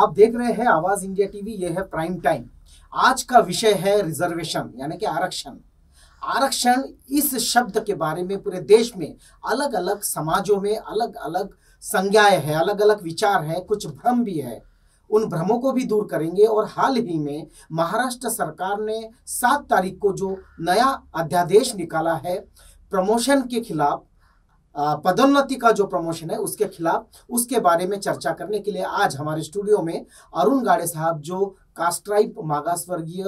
आप देख रहे हैं आवाज इंडिया टीवी, ये है प्राइम टाइम। आज का विषय है रिजर्वेशन यानी कि आरक्षण। आरक्षण इस शब्द के बारे में पूरे देश में अलग अलग समाजों में अलग अलग संज्ञाएं हैं, अलग अलग विचार है, कुछ भ्रम भी है। उन भ्रमों को भी दूर करेंगे। और हाल ही में महाराष्ट्र सरकार ने 7 तारीख को जो नया अध्यादेश निकाला है प्रमोशन के खिलाफ, पदोन्नति का जो प्रमोशन है उसके खिलाफ, उसके बारे में चर्चा करने के लिए आज हमारे स्टूडियो में अरुण गाड़े साहब, जो कास्ट्राइब मागासवर्गीय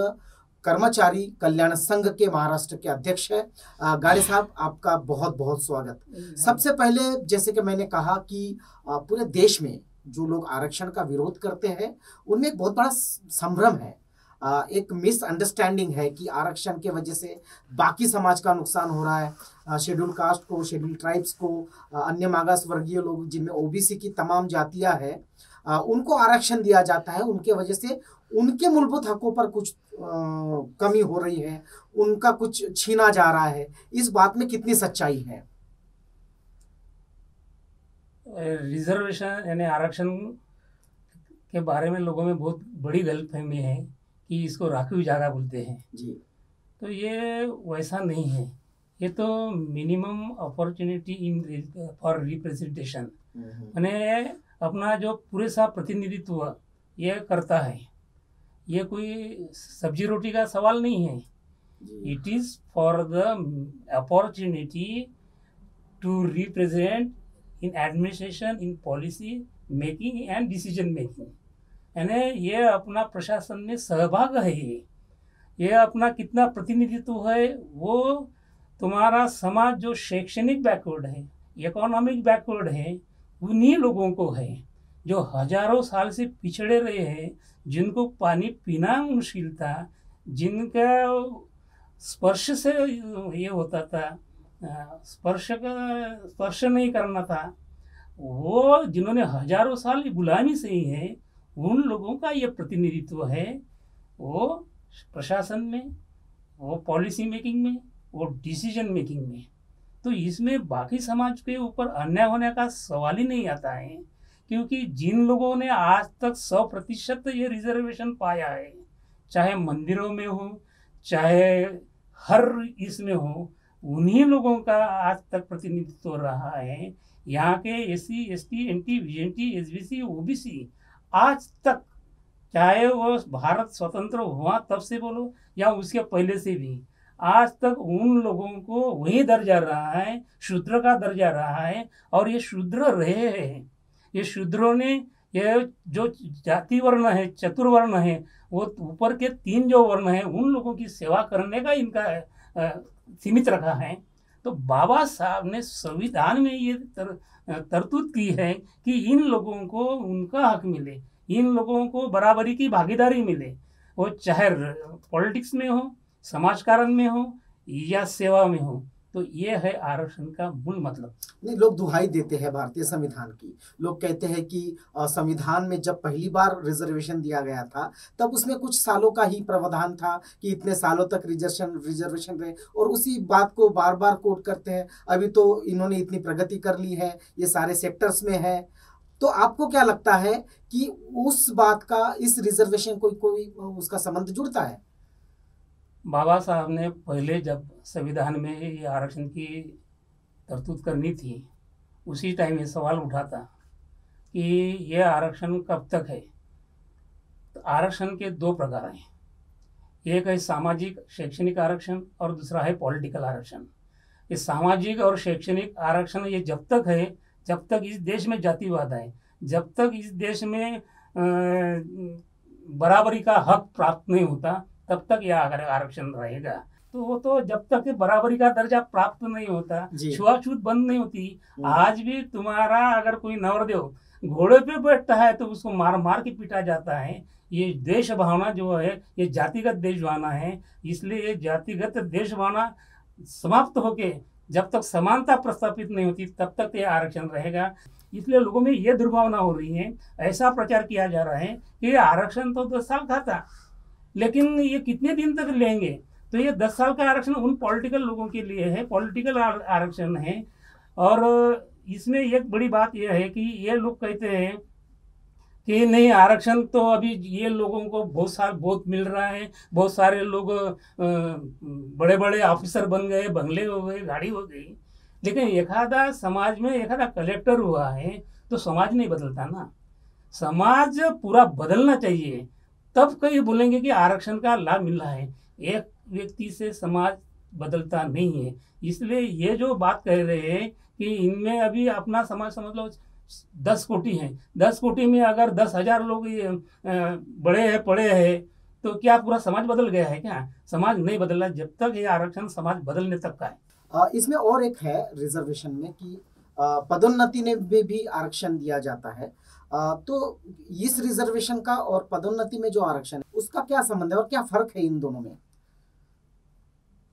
कर्मचारी कल्याण संघ के महाराष्ट्र के अध्यक्ष है। गाड़े साहब, आपका बहुत बहुत स्वागत। सबसे पहले, जैसे कि मैंने कहा कि पूरे देश में जो लोग आरक्षण का विरोध करते हैं उनमें एक बहुत बड़ा संभ्रम है, एक मिसअंडरस्टैंडिंग है कि आरक्षण के वजह से बाकी समाज का नुकसान हो रहा है। शेड्यूल कास्ट को, शेड्यूल ट्राइब्स को, अन्य मागास वर्गीय लोग जिनमें ओबीसी की तमाम जातियां हैं, उनको आरक्षण दिया जाता है। उनके वजह से उनके मूलभूत हकों पर कुछ कमी हो रही है, उनका कुछ छीना जा रहा है। इस बात में कितनी सच्चाई है? रिजर्वेशन यानी आरक्षण के बारे में लोगों में बहुत बड़ी गलतफहमी है कि इसको राखीव जगह बोलते हैं जी। तो ये वैसा नहीं है। ये तो minimum opportunity in for representation, यानी अपना जो पूरे सा प्रतिनिधित्व ये करता है। ये कोई सब्जी रोटी का सवाल नहीं है। It is for the opportunity to represent in administration, in policy making and decision making. यानी ये अपना प्रशासन में सहभाग है। ये अपना कितना प्रतिनिधित्व है, वो तुम्हारा समाज जो शैक्षणिक बैकवर्ड है, इकोनॉमिक बैकवर्ड है, उन्हीं लोगों को है जो हजारों साल से पिछड़े रहे हैं, जिनको पानी पीना मुश्किल था, जिनका स्पर्श से ये होता था, स्पर्श नहीं करना था, वो जिन्होंने हजारों साल गुलामी से ही है, उन लोगों का ये प्रतिनिधित्व है। वो प्रशासन में, वो पॉलिसी मेकिंग में, वो डिसीजन मेकिंग में। तो इसमें बाकी समाज के ऊपर अन्याय होने का सवाल ही नहीं आता है, क्योंकि जिन लोगों ने आज तक 100% ये रिजर्वेशन पाया है, चाहे मंदिरों में हो, चाहे हर इसमें हो, उन्हीं लोगों का आज तक प्रतिनिधित्व रहा है। यहाँ के SC, ST, NT, VNT, SBC, OBC आज तक, चाहे वो भारत स्वतंत्र हुआ तब से बोलो या उसके पहले से भी, आज तक उन लोगों को वही दर्जा रहा है, शूद्र का दर्जा रहा है। और ये शूद्र रहे हैं। ये शूद्रों ने, ये जो जाति वर्ण है, चतुर्वर्ण है, वो ऊपर के 3 जो वर्ण है, उन लोगों की सेवा करने का इनका सीमित रखा है। तो बाबा साहब ने संविधान में ये तरतूद की है कि इन लोगों को उनका हक मिले, इन लोगों को बराबरी की भागीदारी मिले, वो चाहे पॉलिटिक्स में हो, समाजकारण में हो या सेवा में हो। तो ये है आरक्षण का मूल मतलब। नहीं, लोग दुहाई देते हैं भारतीय संविधान की। लोग कहते हैं कि संविधान में जब पहली बार रिजर्वेशन दिया गया था तब उसमें कुछ सालों का ही प्रावधान था कि इतने सालों तक रिजर्वेशन रहे, और उसी बात को बार बार कोट करते हैं। अभी तो इन्होंने इतनी प्रगति कर ली है, ये सारे सेक्टर्स में है। तो आपको क्या लगता है कि उस बात का इस रिजर्वेशन कोई उसका संबंध जुड़ता है? बाबा साहब ने पहले जब संविधान में ये आरक्षण की तरतूद करनी थी, उसी टाइम ये सवाल उठा था कि ये आरक्षण कब तक है। तो आरक्षण के 2 प्रकार हैं। एक है सामाजिक शैक्षणिक आरक्षण और दूसरा है पॉलिटिकल आरक्षण। ये सामाजिक और शैक्षणिक आरक्षण ये जब तक है, जब तक इस देश में जातिवाद है, जब तक इस देश में बराबरी का हक प्राप्त नहीं होता, तब तक यह आरक्षण रहेगा। तो वो तो जब तक बराबरी का दर्जा प्राप्त नहीं होता, छुआछूत बंद नहीं होती। आज भी तुम्हारा अगर कोई नवरदेव घोड़े पे बैठता है तो उसको मार मार के पीटा जाता है। ये देश भावना जो है, ये जातिगत देश भावना है। इसलिए ये जातिगत देश भावना समाप्त होके जब तक समानता प्रस्थापित नहीं होती, तब तक ये आरक्षण रहेगा। इसलिए लोगों में ये दुर्भावना हो रही है, ऐसा प्रचार किया जा रहा है कि ये आरक्षण तो 10 साल का था, लेकिन ये कितने दिन तक लेंगे। तो ये 10 साल का आरक्षण उन पॉलिटिकल लोगों के लिए है, पॉलिटिकल आरक्षण है। और इसमें एक बड़ी बात यह है कि ये लोग कहते हैं कि नहीं आरक्षण तो अभी ये लोगों को बहुत मिल रहा है, बहुत सारे लोग बड़े बड़े ऑफिसर बन गए, बंगले हो गए, गाड़ी हो गई, लेकिन एखादा समाज में एखादा कलेक्टर हुआ है तो समाज नहीं बदलता ना। समाज पूरा बदलना चाहिए, तब कहीं बोलेंगे कि आरक्षण का लाभ मिल रहा है। एक व्यक्ति से समाज बदलता नहीं है। इसलिए ये जो बात कह रहे हैं कि इनमें अभी अपना समाज समझ लो 10 कोटि हैं, 10 कोटि में अगर 10,000 लोग ये बड़े हैं पढ़े हैं तो क्या पूरा समाज बदल गया है? क्या समाज नहीं बदला जब तक ये आरक्षण समाज बदलने तक का है। इसमें और एक है रिजर्वेशन में कि पदोन्नति में भी आरक्षण दिया जाता है। तो इस रिजर्वेशन का और पदोन्नति में जो आरक्षण है उसका क्या संबंध है और क्या फर्क है इन दोनों में?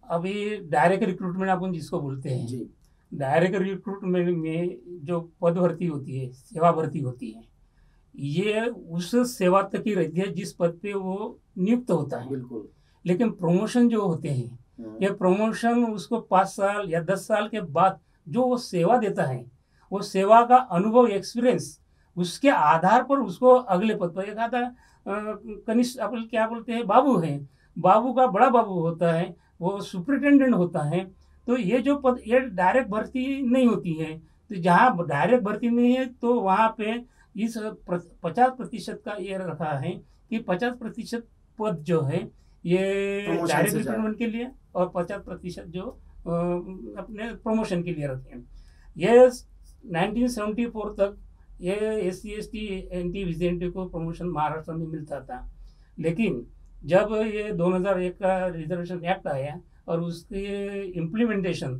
अभी डायरेक्ट रिक्रूटमेंट अपन जिसको बोलते हैं जी, डायरेक्ट रिक्रूटमेंट में जो पद भर्ती होती है, सेवा भर्ती होती है, ये उस सेवा तक ही रहती है जिस पद पे वो नियुक्त होता है। बिल्कुल। लेकिन प्रमोशन जो होते हैं, ये प्रमोशन उसको 5 साल या 10 साल के बाद जो वो सेवा देता है, वो सेवा का अनुभव, एक्सपीरियंस, उसके आधार पर उसको अगले पद पर, एक आता कनिष्ठ अपन क्या बोलते हैं, बाबू है, बाबू का बड़ा बाबू होता है, वो सुपरिटेंडेंट होता है। तो ये जो पद ये डायरेक्ट भर्ती नहीं होती है। तो जहाँ डायरेक्ट भर्ती नहीं है तो वहाँ पे इस 50% का ये रखा है कि 50% पद जो है ये डायरेक्ट रिक्रूटमेंट के लिए और 50% जो अपने प्रमोशन के लिए रखे हैं। ये 1974 तक ये SC ST NT विजेंटी को प्रमोशन महाराष्ट्र में मिलता था। लेकिन जब ये 2001 का रिजर्वेशन एक्ट आया और उसके इम्प्लीमेंटेशन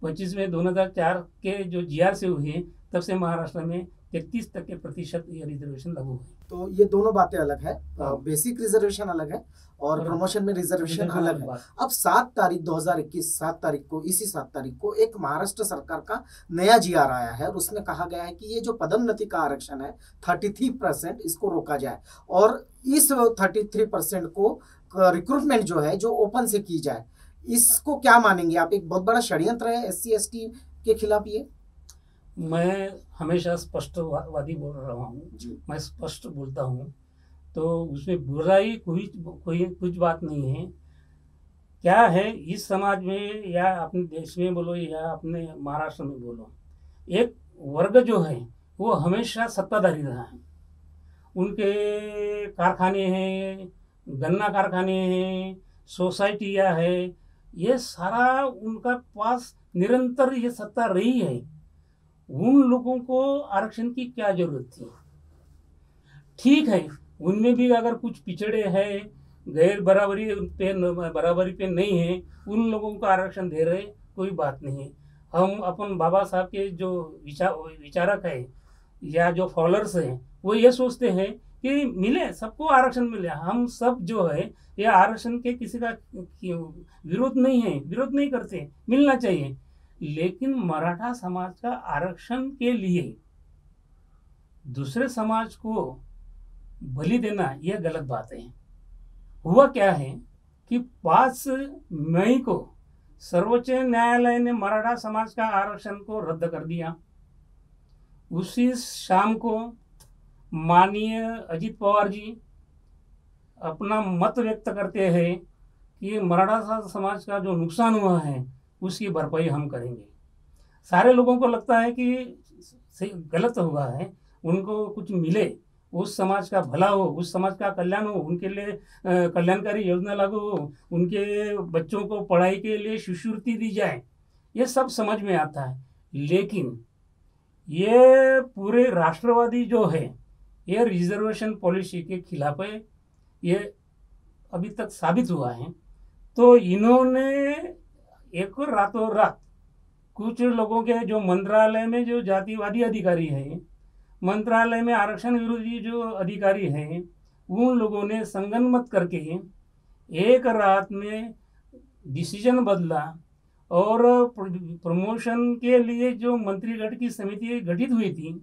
25 में 2004 के जो GR से हुए, तब से महाराष्ट्र में 33% ये रिजर्वेशन लागू है। तो ये दोनों बातें अलग है, बेसिक रिजर्वेशन अलग है और प्रमोशन में रिजर्वेशन अलग है। अब 7 तारीख 2021 7 तारीख को, इसी 7 तारीख को एक महाराष्ट्र सरकार का नया GR आया है और उसमें कहा गया है कि ये जो पदोन्नति का आरक्षण है 33% इसको रोका जाए और इस 33% को रिक्रूटमेंट जो है जो ओपन से की जाए। इसको क्या मानेंगे आप? एक बहुत बड़ा षड्यंत्र है SC ST के खिलाफ ये? मैं हमेशा स्पष्टवादी बोल रहा हूँ, मैं स्पष्ट बोलता हूँ, तो उसमें बुराई कुछ बात नहीं है। क्या है इस समाज में या अपने देश में बोलो या अपने महाराष्ट्र में बोलो, एक वर्ग जो है वो हमेशा सत्ताधारी रहा है। उनके कारखाने हैं, गन्ना कारखाने हैं, सोसाइटियाँ है, ये सारा उनका पास निरंतर ये सत्ता रही है। उन लोगों को आरक्षण की क्या जरूरत थी? ठीक है, उनमें भी अगर कुछ पिछड़े हैं, गैर बराबरी पे नहीं है, उन लोगों को आरक्षण दे रहे, कोई बात नहीं। हम अपन बाबा साहब के जो विचारक है या जो फॉलोअर्स हैं वो ये सोचते हैं कि मिले, सबको आरक्षण मिले। हम सब जो है ये आरक्षण के किसी का विरोध नहीं है, विरोध नहीं करते, मिलना चाहिए। लेकिन मराठा समाज का आरक्षण के लिए दूसरे समाज को बलि देना यह गलत बात है। हुआ क्या है कि 5 मई को सर्वोच्च न्यायालय ने मराठा समाज का आरक्षण को रद्द कर दिया। उसी शाम को माननीय अजित पवार जी अपना मत व्यक्त करते हैं कि मराठा समाज का जो नुकसान हुआ है उसकी भरपाई हम करेंगे। सारे लोगों को लगता है कि गलत हुआ है, उनको कुछ मिले, उस समाज का भला हो, उस समाज का कल्याण हो, उनके लिए कल्याणकारी योजना लागू हो, उनके बच्चों को पढ़ाई के लिए शिष्यवृत्ति दी जाए, ये सब समझ में आता है। लेकिन ये पूरे राष्ट्रवादी जो है ये रिजर्वेशन पॉलिसी के खिलाफ है, ये अभी तक साबित हुआ है। तो इन्होंने एक रातों रात कुछ लोगों के जो मंत्रालय में जो जातिवादी अधिकारी हैं, मंत्रालय में आरक्षण विरोधी जो अधिकारी हैं, उन लोगों ने संगनमत करके एक रात में डिसीजन बदला और प्रमोशन के लिए जो मंत्रिगण की समिति गठित हुई थी,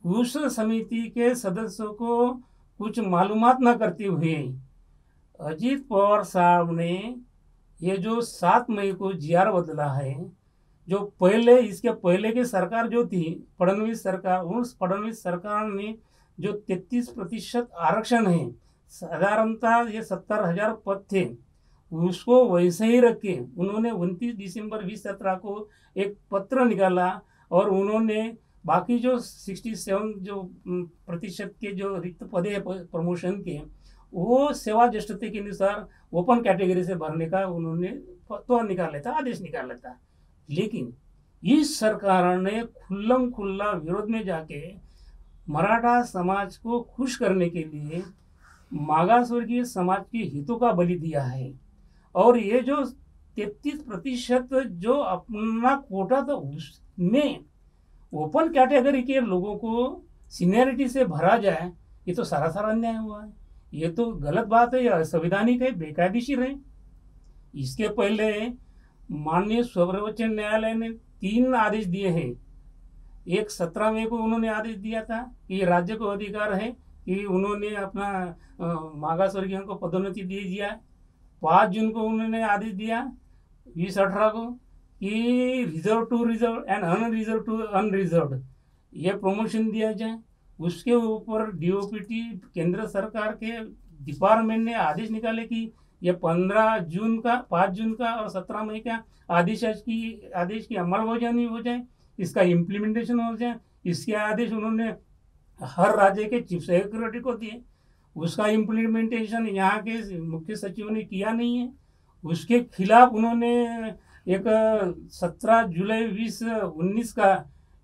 उस समिति के सदस्यों को कुछ मालूमात न करते हुए अजित पवार साहब ने ये जो 7 मई को GR बदला है, जो पहले इसके पहले की सरकार जो थी फडणवीस सरकार, उस फडणवीस सरकार ने जो 33% आरक्षण है, साधारणतः ये 70,000 पद थे, उसको वैसे ही रख के उन्होंने 29 दिसंबर 2017 को एक पत्र निकाला और उन्होंने बाकी जो 67 जो प्रतिशत के जो रिक्त पदे हैं प्रमोशन के, वो सेवा ज्येष्ठता के अनुसार ओपन कैटेगरी से भरने का उन्होंने तो निकाला था, आदेश निकाला था। लेकिन इस सरकार ने खुल्लम खुल्ला विरोध में जाके मराठा समाज को खुश करने के लिए मागासवर्गीय समाज के हितों का बलि दिया है। और ये जो 33% जो अपना कोटा था उसमें ओपन कैटेगरी के लोगों को सीनियरिटी से भरा जाए, ये तो सारा अन्याय हुआ है। ये तो गलत बात है, यह असंवैधानिक है, बेकायदेशीर है। इसके पहले माननीय सर्वोच्च न्यायालय ने 3 आदेश दिए हैं। एक 17 मई को उन्होंने आदेश दिया था कि राज्य को अधिकार है कि उन्होंने अपना मागासवर्गीयों को पदोन्नति दे दिया। 5 जून को उन्होंने आदेश दिया 2018 को कि reserve to reserve and unreserve to unreserve ये प्रमोशन दिया जाए। उसके ऊपर डीओपीटी केंद्र सरकार के डिपार्टमेंट ने आदेश निकाले कि ये 5 जून का और 17 मई का आदेश की अमल हो जाए, इसका इम्प्लीमेंटेशन हो जाए। इसके आदेश उन्होंने हर राज्य के चीफ सेक्रेटरी को दिए। उसका इम्प्लीमेंटेशन यहाँ के मुख्य सचिव ने किया नहीं है। उसके खिलाफ उन्होंने एक 17 जुलाई 2019 का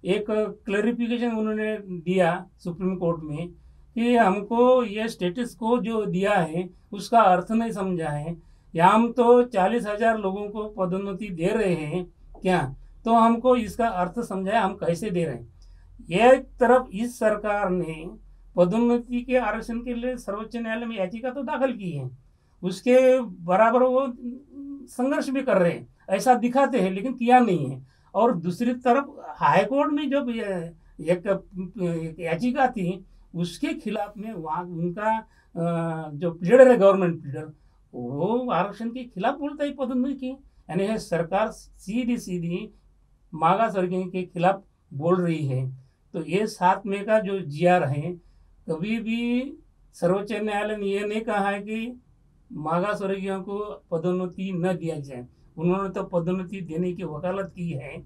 एक क्लैरिफिकेशन उन्होंने दिया सुप्रीम कोर्ट में कि हमको ये स्टेटस को जो दिया है उसका अर्थ नहीं समझा है। या हम तो 40,000 लोगों को पदोन्नति दे रहे हैं क्या, तो हमको इसका अर्थ समझाया हम कैसे दे रहे हैं। एक तरफ इस सरकार ने पदोन्नति के आरक्षण के लिए सर्वोच्च न्यायालय में याचिका तो दाखिल की है, उसके बराबर वो संघर्ष भी कर रहे हैं, ऐसा दिखाते हैं, लेकिन किया नहीं है। और दूसरी तरफ हाईकोर्ट में जो एक याचिका थी उसके खिलाफ में वहाँ उनका जो प्लीडर है, गवर्नमेंट प्लीडर, वो आरक्षण के खिलाफ बोलता है पदोन्नति की। यानी है सरकार सीधी मागासवर्गीय के खिलाफ बोल रही है। तो ये 7 मई का जो जीआर है, कभी भी सर्वोच्च न्यायालय ने ये नहीं कहा है कि मागासवर्गीयों को पदोन्नति न दिया जाए। उन्होंने तो पदोन्नति देने की वकालत की है,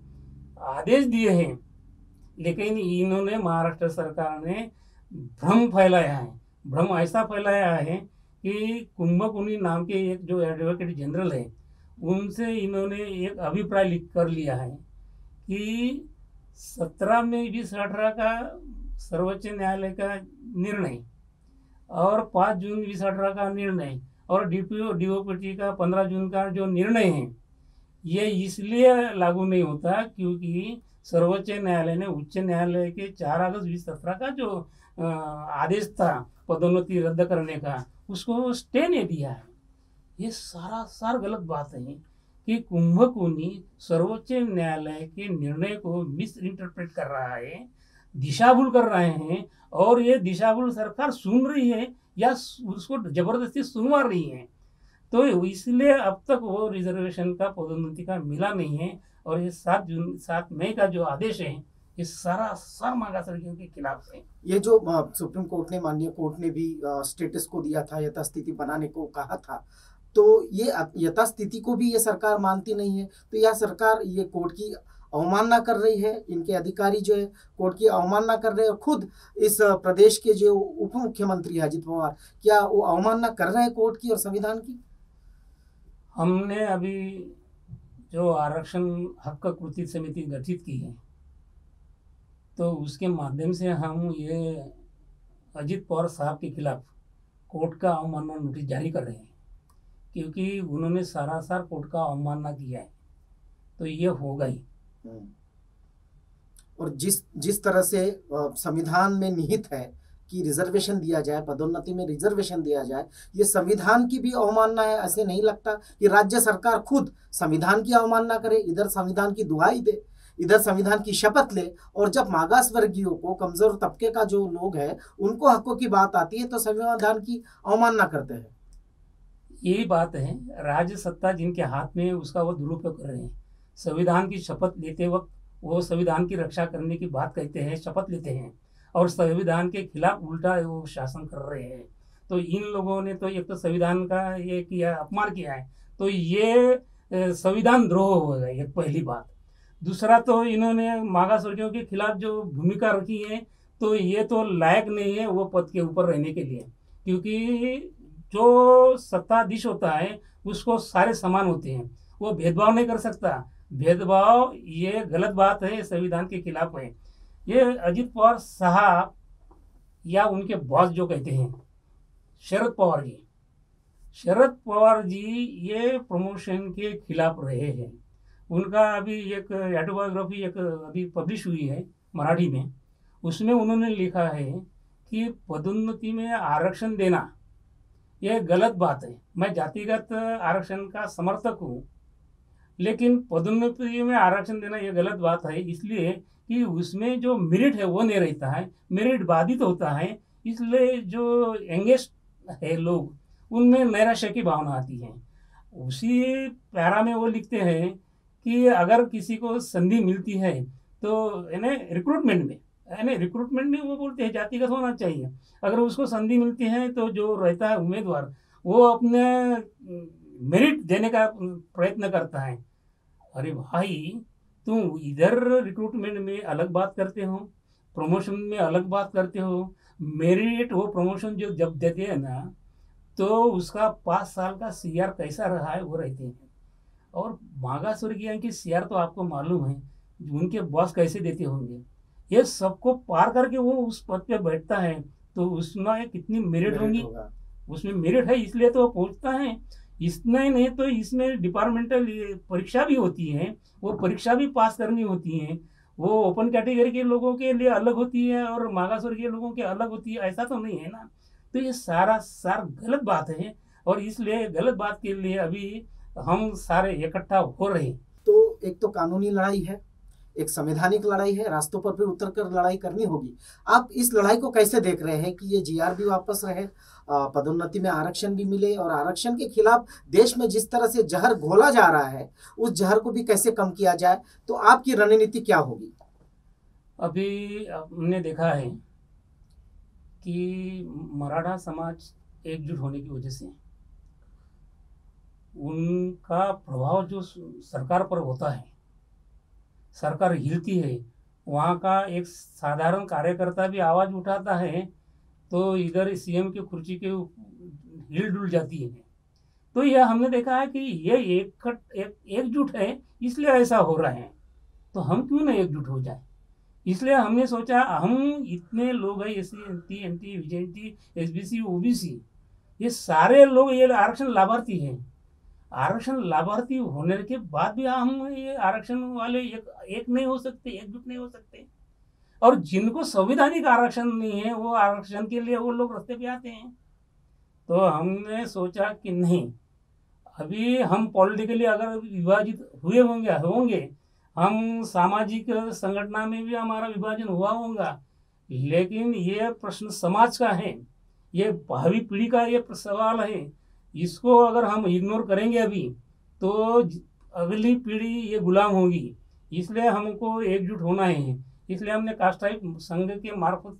आदेश दिए हैं, लेकिन इन्होंने महाराष्ट्र सरकार ने भ्रम फैलाया है। भ्रम ऐसा फैलाया है कि कुंभकोणी नाम के एक जो एडवोकेट जनरल है, उनसे इन्होंने एक अभिप्राय लिख कर लिया है कि 17 मई 2018 का सर्वोच्च न्यायालय का निर्णय और 5 जून 2018 का निर्णय और डीओपीटी का 15 जून का जो निर्णय है, ये इसलिए लागू नहीं होता क्योंकि सर्वोच्च न्यायालय ने उच्च न्यायालय के 4 अगस्त 2017 का जो आदेश था पदोन्नति रद्द करने का, उसको स्टे नहीं दिया है। ये सार गलत बात है कि कुंभकोणी सर्वोच्च न्यायालय के निर्णय को मिस इंटरप्रेट कर रहा है, दिशाभूल कर रहे हैं, और ये दिशाभूल सरकार सुन रही है या उसको जबरदस्ती सुनवा रही है। तो इसलिए अब तक वो रिजर्वेशन का पदोन्नति का मिला नहीं है। और ये 7 मई का जो आदेश है, ये सारा मागासवर्गीयों के खिलाफ है। ये जो सुप्रीम कोर्ट ने, माननीय कोर्ट ने भी स्टेटस को दिया था, यथास्थिति बनाने को कहा था, तो ये यथास्थिति को भी ये सरकार मानती नहीं है। तो यह सरकार ये कोर्ट की अवमानना कर रही है, इनके अधिकारी जो है कोर्ट की अवमानना कर रहे हैं। और खुद इस प्रदेश के जो उप मुख्यमंत्री अजित पवार, क्या वो अवमानना कर रहे हैं कोर्ट की और संविधान की? हमने अभी जो आरक्षण हक कृति समिति गठित की है, तो उसके माध्यम से हम ये अजित पवार साहब के खिलाफ कोर्ट का अवमानना नोटिस जारी कर रहे हैं, क्योंकि उन्होंने सारासार कोर्ट का अवमानना किया है, तो ये होगा ही। और जिस तरह से संविधान में निहित है कि रिजर्वेशन दिया जाए, पदोन्नति में रिजर्वेशन दिया जाए, ये संविधान की भी अवमानना है। ऐसे नहीं लगता कि राज्य सरकार खुद संविधान की अवमानना करे, इधर संविधान की दुहाई दे, इधर संविधान की शपथ ले, और जब मागास वर्गीयों को, कमजोर तबके का जो लोग है, उनको हकों की बात आती है तो संविधान की अवमानना करते हैं। यही बात है, राज्य सत्ता जिनके हाथ में है उसका वो दुरुपयोग कर रहे हैं। संविधान की शपथ लेते वक्त वो संविधान की रक्षा करने की बात कहते हैं, शपथ लेते हैं, और संविधान के खिलाफ उल्टा वो शासन कर रहे हैं। तो इन लोगों ने तो एक तो संविधान का ये किया, अपमान किया है, तो ये संविधान द्रोह हो गया, ये पहली बात। दूसरा तो इन्होंने मागास वर्गीयों के खिलाफ जो भूमिका रखी है, तो ये तो लायक नहीं है वो पद के ऊपर रहने के लिए, क्योंकि जो सत्ताधीश होता है उसको सारे समान होते हैं, वो भेदभाव नहीं कर सकता। भेदभाव ये गलत बात है, संविधान के खिलाफ है। ये अजित पवार साहब या उनके बॉस जो कहते हैं शरद पवार जी ये प्रमोशन के खिलाफ रहे हैं। उनका अभी एक ऑटोबायोग्राफी एक अभी पब्लिश हुई है मराठी में, उसमें उन्होंने लिखा है कि पदोन्नति में आरक्षण देना यह गलत बात है। मैं जातिगत आरक्षण का समर्थक हूँ, लेकिन पदोन्नति में आरक्षण देना यह गलत बात है, इसलिए कि उसमें जो मेरिट है वो नहीं रहता है, मेरिट बाधित होता है। इसलिए जो यंगेस्ट है लोग, उनमें नैराश्य की भावना आती है। उसी पैरा में वो लिखते हैं कि अगर किसी को संधि मिलती है तो रिक्रूटमेंट में वो बोलते हैं जातिगत होना चाहिए। अगर उसको संधि मिलती है तो जो रहता है उम्मीदवार, वो अपने मेरिट देने का प्रयत्न करता है। अरे भाई, तुम इधर रिक्रूटमेंट में अलग बात करते हो, प्रमोशन में अलग बात करते हो। मेरिट वो प्रमोशन जो जब देते हैं ना, तो उसका 5 साल का सीआर कैसा रहा है वो रहते हैं। और मागास वर्गीय की सीआर तो आपको मालूम है उनके बॉस कैसे देते होंगे। ये सबको पार करके वो उस पद पे बैठता है, तो उसमें कितनी मेरिट होंगी, उसमें मेरिट है इसलिए तो वो पहुंचता है। इतना ही नहीं तो इसमें डिपार्टमेंटल परीक्षा भी होती है, वो परीक्षा भी पास करनी होती है। वो ओपन कैटेगरी के लोगों के लिए अलग होती है और मागास वर्गीय लोगों के अलग होती है, ऐसा तो नहीं है ना। तो ये सारा गलत बात है, और इसलिए गलत बात के लिए अभी हम सारे इकट्ठा हो रहे हैं। तो एक तो कानूनी लड़ाई है, एक संवैधानिक लड़ाई है, रास्तों पर भी उतर कर लड़ाई करनी होगी। आप इस लड़ाई को कैसे देख रहे हैं कि ये जीआर भी वापस रहे, पदोन्नति में आरक्षण भी मिले, और आरक्षण के खिलाफ देश में जिस तरह से जहर घोला जा रहा है उस जहर को भी कैसे कम किया जाए, तो आपकी रणनीति क्या होगी? अभी हमने देखा है कि मराठा समाज एकजुट होने की वजह से उनका प्रभाव जो सरकार पर होता है, सरकार हिलती है, वहाँ का एक साधारण कार्यकर्ता भी आवाज़ उठाता है तो इधर सीएम की कुर्सी के हिल डुल जाती है। तो यह हमने देखा है कि ये एकजुट है, इसलिए ऐसा हो रहा है। तो हम क्यों नहीं एकजुट हो जाए? इसलिए हमने सोचा, हम इतने लोग हैं, SC ST NT VJNT SBC OBC, ये सारे लोग ये आरक्षण लाभार्थी हैं। आरक्षण लाभार्थी होने के बाद भी हम ये आरक्षण वाले एक नहीं हो सकते, एकजुट नहीं हो सकते। और जिनको संवैधानिक आरक्षण नहीं है, वो आरक्षण के लिए वो लोग रास्ते पे आते हैं। तो हमने सोचा कि नहीं, अभी हम पॉलिटिकली अगर विभाजित होंगे, हम सामाजिक संगठन में भी हमारा विभाजन हुआ होगा, लेकिन ये प्रश्न समाज का है, ये भावी पीढ़ी का ये सवाल है। इसको अगर हम इग्नोर करेंगे अभी, तो अगली पीढ़ी ये गुलाम होगी। इसलिए हमको एकजुट होना है। इसलिए हमने कास्टाई संघ के मार्फत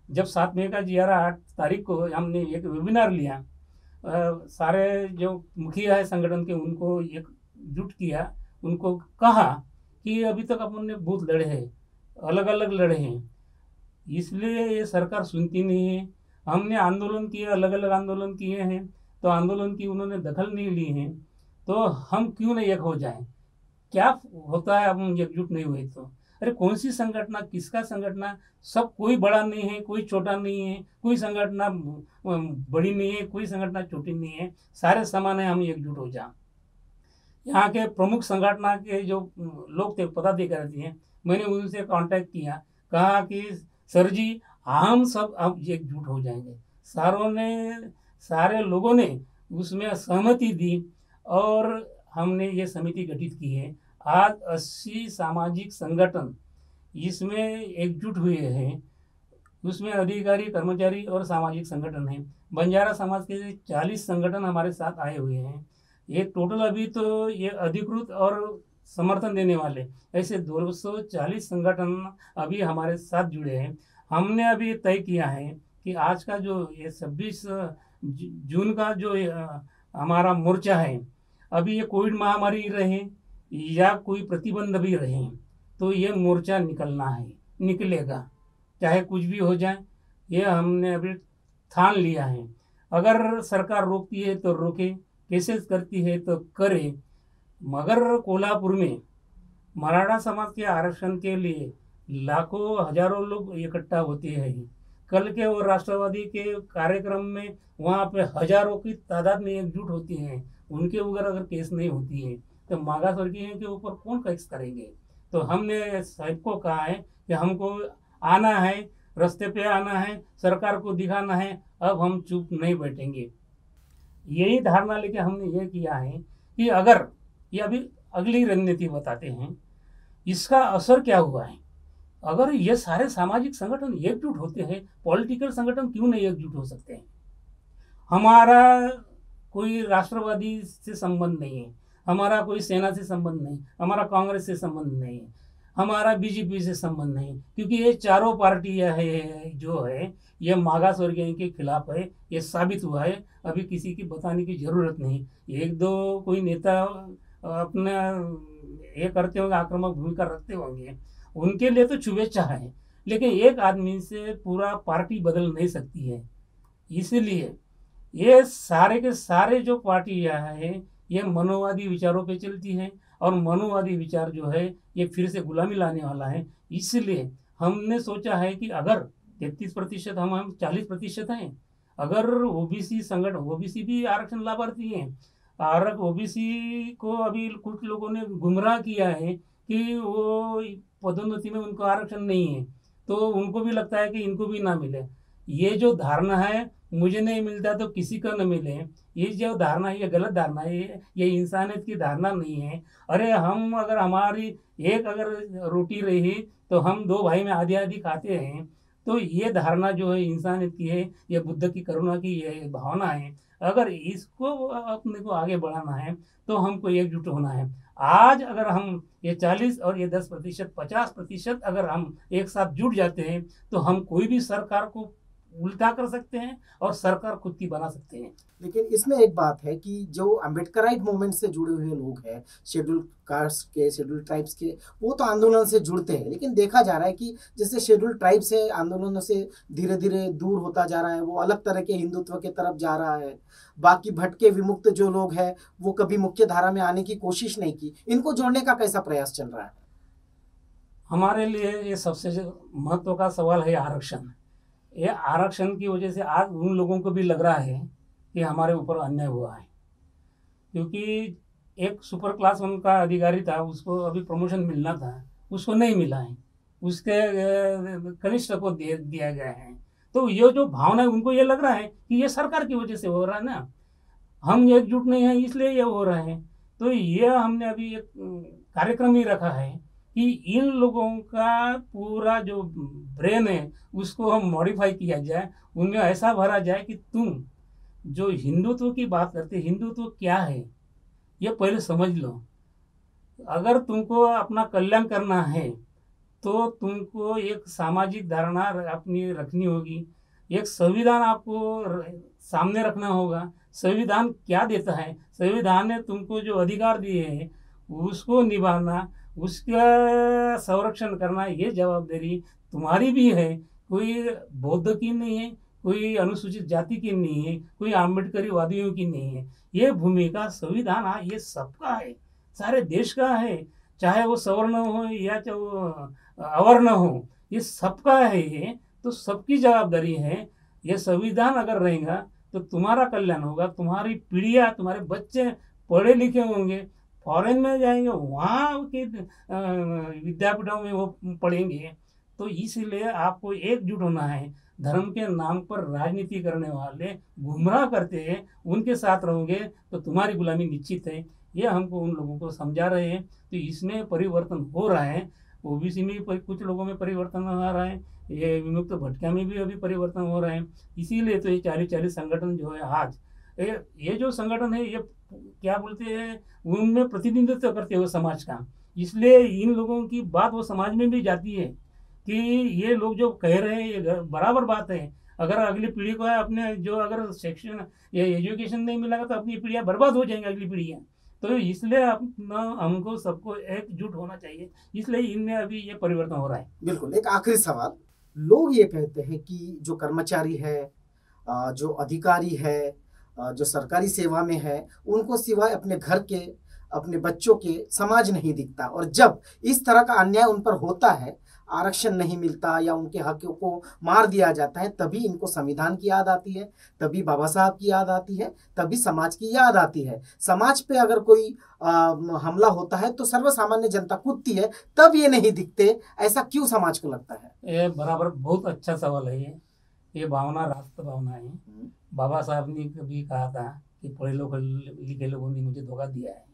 जब 7 मई का GR 8 तारीख को हमने एक वेबिनार लिया, सारे जो मुखिया है संगठन के उनको एकजुट किया, उनको कहा कि अभी तक अपन ने बूथ लड़े हैं, अलग अलग लड़े हैं, इसलिए ये सरकार सुनती नहीं है। हमने आंदोलन किए, अलग अलग आंदोलन किए हैं, तो आंदोलन की उन्होंने दखल नहीं ली है। तो हम क्यों नहीं एक हो जाएं? क्या होता है अब हम एकजुट नहीं हुए तो? अरे कौन सी संगठन, किसका संगठन? सब कोई बड़ा नहीं है, कोई छोटा नहीं है, कोई संगठन बड़ी नहीं है, कोई संगठन छोटी नहीं है, सारे समान है। हम एकजुट हो जाएं। यहाँ के प्रमुख संगठन के जो लोग थे, पदाधिकारी हैं, मैंने उनसे कांटेक्ट किया, कहा कि सर जी हम सब अब एकजुट हो जाएंगे। सारे लोगों ने उसमें सहमति दी और हमने ये समिति गठित की है। आज 80 सामाजिक संगठन इसमें एकजुट हुए हैं। उसमें अधिकारी, कर्मचारी और सामाजिक संगठन हैं। बंजारा समाज के 40 संगठन हमारे साथ आए हुए हैं। ये टोटल अभी तो ये अधिकृत और समर्थन देने वाले ऐसे 240 संगठन अभी हमारे साथ जुड़े हैं। हमने अभी तय किया है कि आज का जो ये 26 जून का जो हमारा मोर्चा है, अभी ये कोविड महामारी रहे या कोई प्रतिबंध भी रहे, तो ये मोर्चा निकलना है, निकलेगा, चाहे कुछ भी हो जाए। ये हमने अभी ठान लिया है। अगर सरकार रोकती है तो रोके, केसेस करती है तो करे, मगर कोल्हापुर में मराठा समाज के आरक्षण के लिए लाखों हजारों लोग इकट्ठा होते हैं। कल के वो राष्ट्रवादी के कार्यक्रम में वहाँ पे हजारों की तादाद में एकजुट होती हैं। उनके ऊपर अगर केस नहीं होती है तो मागासवर्गीय के ऊपर कौन केस करेंगे। तो हमने साहब को कहा है कि हमको आना है, रास्ते पे आना है, सरकार को दिखाना है, अब हम चुप नहीं बैठेंगे। यही धारणा लेके हमने ये किया है कि अगर ये अभी अगली रणनीति बताते हैं, इसका असर क्या हुआ है। अगर ये सारे सामाजिक संगठन एकजुट होते हैं, पॉलिटिकल संगठन क्यों नहीं एकजुट हो सकते हैं। हमारा कोई राष्ट्रवादी से संबंध नहीं है, हमारा कोई सेना से संबंध नहीं, हमारा कांग्रेस से संबंध नहीं है, हमारा बीजेपी से संबंध नहीं, क्योंकि ये चारों पार्टियां है जो है ये मागासवर्गीय के खिलाफ है। ये साबित हुआ है, अभी किसी की बताने की जरूरत नहीं। एक दो कोई नेता अपना ये करते होंगे, आक्रामक भूमिका रखते होंगे, उनके लिए तो शुभेच्छा है, लेकिन एक आदमी से पूरा पार्टी बदल नहीं सकती है। इसलिए ये सारे के सारे जो पार्टियां हैं ये मनोवादी विचारों पे चलती हैं, और मनोवादी विचार जो है ये फिर से गुलामी लाने वाला है। इसलिए हमने सोचा है कि अगर 33% हम 40% हैं, अगर ओबीसी संगठन, ओबीसी भी आरक्षण लाभार्थी हैं, और ओबीसी को अभी कुछ लोगों ने गुमराह किया है कि वो पदोन्नति में उनको आरक्षण नहीं है, तो उनको भी लगता है कि इनको भी ना मिले। ये जो धारणा है मुझे नहीं मिलता तो किसी को न मिले, ये जो धारणा है ये गलत धारणा है, ये इंसानियत की धारणा नहीं है। अरे हम अगर हमारी एक अगर रोटी रही तो हम दो भाई में आधी आधी खाते हैं, तो ये धारणा जो है इंसानियत की है, ये बुद्ध की करुणा की ये भावना है। अगर इसको अपने को आगे बढ़ाना है तो हमको एकजुट होना है। आज अगर हम ये 40 और ये 10%, 50% अगर हम एक साथ जुट जाते हैं तो हम कोई भी सरकार को उल्टा कर सकते हैं और सरकार खुद की बना सकते हैं। लेकिन इसमें एक बात है कि जो अम्बेडकराइट मूवमेंट से जुड़े हुए लोग हैं, शेड्यूल कास्ट के, शेड्यूल ट्राइब्स के, वो तो आंदोलन से जुड़ते हैं, लेकिन देखा जा रहा है कि जैसे शेड्यूल ट्राइब से आंदोलनों से धीरे धीरे दूर होता जा रहा है, वो अलग तरह के हिंदुत्व के तरफ जा रहा है। बाकी भटके विमुक्त जो लोग हैं वो कभी मुख्य धारा में आने की कोशिश नहीं की। इनको जोड़ने का कैसा प्रयास चल रहा है? हमारे लिए ये सबसे महत्व का सवाल है आरक्षण। ये आरक्षण की वजह से आज उन लोगों को भी लग रहा है कि हमारे ऊपर अन्याय हुआ है, क्योंकि एक सुपर क्लास उनका अधिकारी था, उसको अभी प्रमोशन मिलना था, उसको नहीं मिला है, उसके कनिष्ठ को दिया गया है। तो ये जो भावना है उनको ये लग रहा है कि ये सरकार की वजह से हो रहा है ना, हम एकजुट नहीं हैं इसलिए ये हो रहा है। तो ये हमने अभी एक कार्यक्रम ही रखा है कि इन लोगों का पूरा जो ब्रेन है उसको हम मॉडिफाई किया जाए, उनमें ऐसा भरा जाए कि तुम जो हिंदुत्व की बात करते, हिंदुत्व क्या है ये पहले समझ लो। अगर तुमको अपना कल्याण करना है तो तुमको एक सामाजिक धारणा अपनी रखनी होगी, एक संविधान आपको सामने रखना होगा। संविधान क्या देता है, संविधान ने तुमको जो अधिकार दिए हैं उसको निभाना, उसका संरक्षण करना, ये जवाबदारी तुम्हारी भी है। कोई बौद्ध की नहीं है, कोई अनुसूचित जाति की नहीं है, कोई आम्बेडकरी वादियों की नहीं है। ये भूमिका संविधान ये सबका है, सारे देश का है, चाहे वो सवर्ण हो या चाहे वो अवर्ण हो, ये सबका है। ये तो सबकी जवाबदारी है। ये संविधान अगर रहेगा तो तुम्हारा कल्याण होगा, तुम्हारी पीढ़ियाँ, तुम्हारे बच्चे पढ़े लिखे होंगे, फॉरेन में जाएंगे, वहाँ के विद्यापीठों में वो पढ़ेंगे। तो इसलिए आपको एकजुट होना है। धर्म के नाम पर राजनीति करने वाले गुमराह करते हैं, उनके साथ रहोगे तो तुम्हारी गुलामी निश्चित है। ये हमको उन लोगों को समझा रहे हैं। तो इसमें परिवर्तन हो रहा है, ओबीसी में भी कुछ लोगों में परिवर्तन हो रहा है, ये विमुक्त भटका में भी अभी परिवर्तन हो रहा है। इसीलिए तो ये 40-40 संगठन जो है आज ये जो संगठन है ये क्या बोलते हैं, उनमें प्रतिनिधित्व करते हुए समाज का, इसलिए इन लोगों की बात वो समाज में भी जाती है। कि ये लोग जो कह रहे हैं ये बराबर बात है। अगर अगली पीढ़ी को अपने जो अगर शिक्षण या एजुकेशन नहीं मिलेगा तो अपनी पीढ़ियाँ बर्बाद हो जाएंगी, अगली पीढ़ियाँ। तो इसलिए अपना हमको सबको एकजुट होना चाहिए, इसलिए इनमें अभी ये परिवर्तन हो रहा है। बिल्कुल। एक आखिरी सवाल, लोग ये कहते हैं कि जो कर्मचारी है, जो अधिकारी है, जो सरकारी सेवा में है, उनको सिवाय अपने घर के, अपने बच्चों के समाज नहीं दिखता, और जब इस तरह का अन्याय उन पर होता है, आरक्षण नहीं मिलता या उनके हकों को मार दिया जाता है, तभी इनको संविधान की याद आती है, तभी बाबा साहब की याद आती है, तभी समाज की याद आती है। समाज पे अगर कोई हमला होता है तो सर्वसामान्य जनता कूदती है, तब ये नहीं दिखते। ऐसा क्यों समाज को लगता है? ये बराबर बहुत अच्छा सवाल है। ये भावना राष्ट्र भावना है। बाबा साहब ने कभी कहा था कि पढ़े लिखे लोगों ने मुझे धोखा दिया है,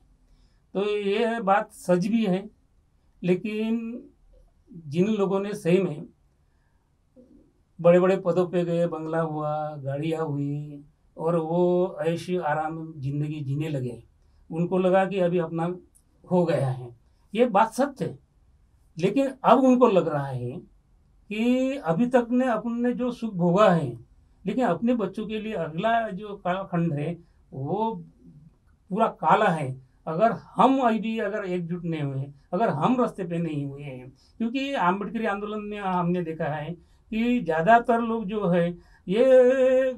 तो ये बात सच भी है। लेकिन जिन लोगों ने सही में बड़े बड़े पदों पे गए, बंगला हुआ, गाड़ियाँ हुई, और वो ऐशी आराम जिंदगी जीने लगे, उनको लगा कि अभी अपना हो गया है। ये बात सच है। लेकिन अब उनको लग रहा है कि अभी तक ने अपने जो सुख भोगा है, लेकिन अपने बच्चों के लिए अगला जो कालखंड है वो पूरा काला है। अगर हम अभी अगर एकजुट नहीं हुए, अगर हम रास्ते पे नहीं हुए हैं, क्योंकि आम्बेडकरी आंदोलन में हमने देखा है कि ज़्यादातर लोग जो है ये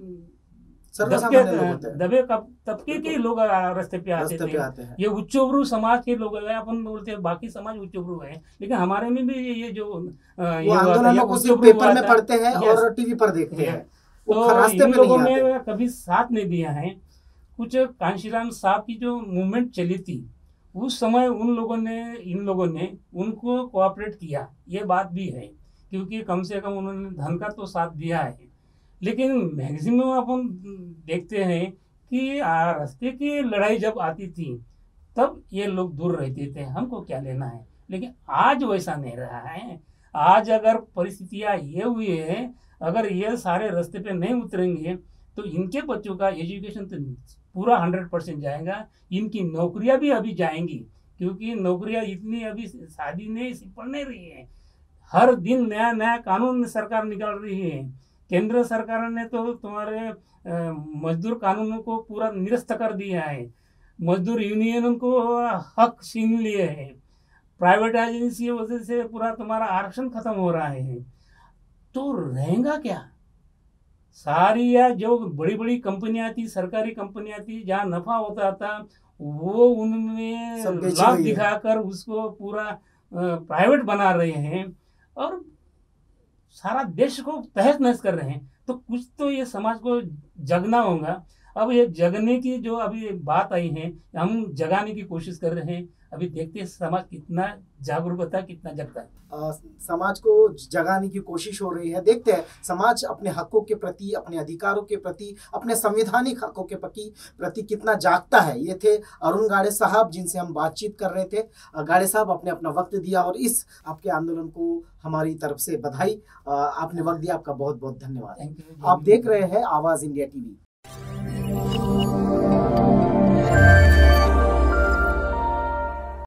दबे तबके के लोग रास्ते पे आते थे। ये उच्चभ्रू समाज के लोग हैं, अपन बोलते हैं बाकी समाज उच्चभ्रू है, लेकिन हमारे में भी ये जो आंदोलनों को सिर्फ पेपर में पढ़ते हैं और टीवी पर देखते हैं, तो इन लोगों ने कभी साथ नहीं दिया है। कुछ कांशीराम साहब की जो मूवमेंट चली थी उस समय उन लोगों ने इन लोगों ने उनको कोऑपरेट किया, ये बात भी है, क्योंकि कम से कम उन्होंने धन का तो साथ दिया है। लेकिन मैक्सिमम अपन देखते हैं कि रास्ते की लड़ाई जब आती थी तब ये लोग दूर रहते थे, हमको क्या लेना है। लेकिन आज वैसा नहीं रहा है। आज अगर परिस्थितियाँ ये हुई है, अगर ये सारे रास्ते पे नहीं उतरेंगे तो इनके बच्चों का एजुकेशन तो पूरा 100% जाएगा, इनकी नौकरियां भी अभी जाएंगी, क्योंकि नौकरियां इतनी अभी शादी नहीं पड़ नहीं रही है। हर दिन नया नया कानून सरकार निकाल रही है। केंद्र सरकार ने तो तुम्हारे मजदूर कानूनों को पूरा निरस्त कर दिया है, मजदूर यूनियन को हक छीन लिए हैं, प्राइवेटाइजेशन की वजह से पूरा तुम्हारा आरक्षण खत्म हो रहा है। तो रहेगा क्या? सारी या जो बड़ी बड़ी कंपनियां थी, सरकारी कंपनियां थी, जहाँ नफा होता था, वो उनमें लाभ दिखाकर उसको पूरा प्राइवेट बना रहे हैं और सारा देश को तहस नहस कर रहे हैं। तो कुछ तो ये समाज को जगना होगा। अब ये जगने की जो अभी बात आई है, हम जगाने की कोशिश कर रहे हैं। अभी देखते हैं समाज कितना जागरूक होता है, कितना जगता है। समाज को जगाने की कोशिश हो रही है। देखते हैं समाज अपने हकों के प्रति, अपने अधिकारों के प्रति, अपने संवैधानिक हकों के प्रति कितना जागता है। ये थे अरुण गाड़े साहब, जिनसे हम बातचीत कर रहे थे। गाड़े साहब, आपने अपना वक्त दिया और इस आपके आंदोलन को हमारी तरफ से बधाई। आपने वक्त दिया, आपका बहुत बहुत धन्यवाद। आप देख रहे हैं आवाज इंडिया टीवी।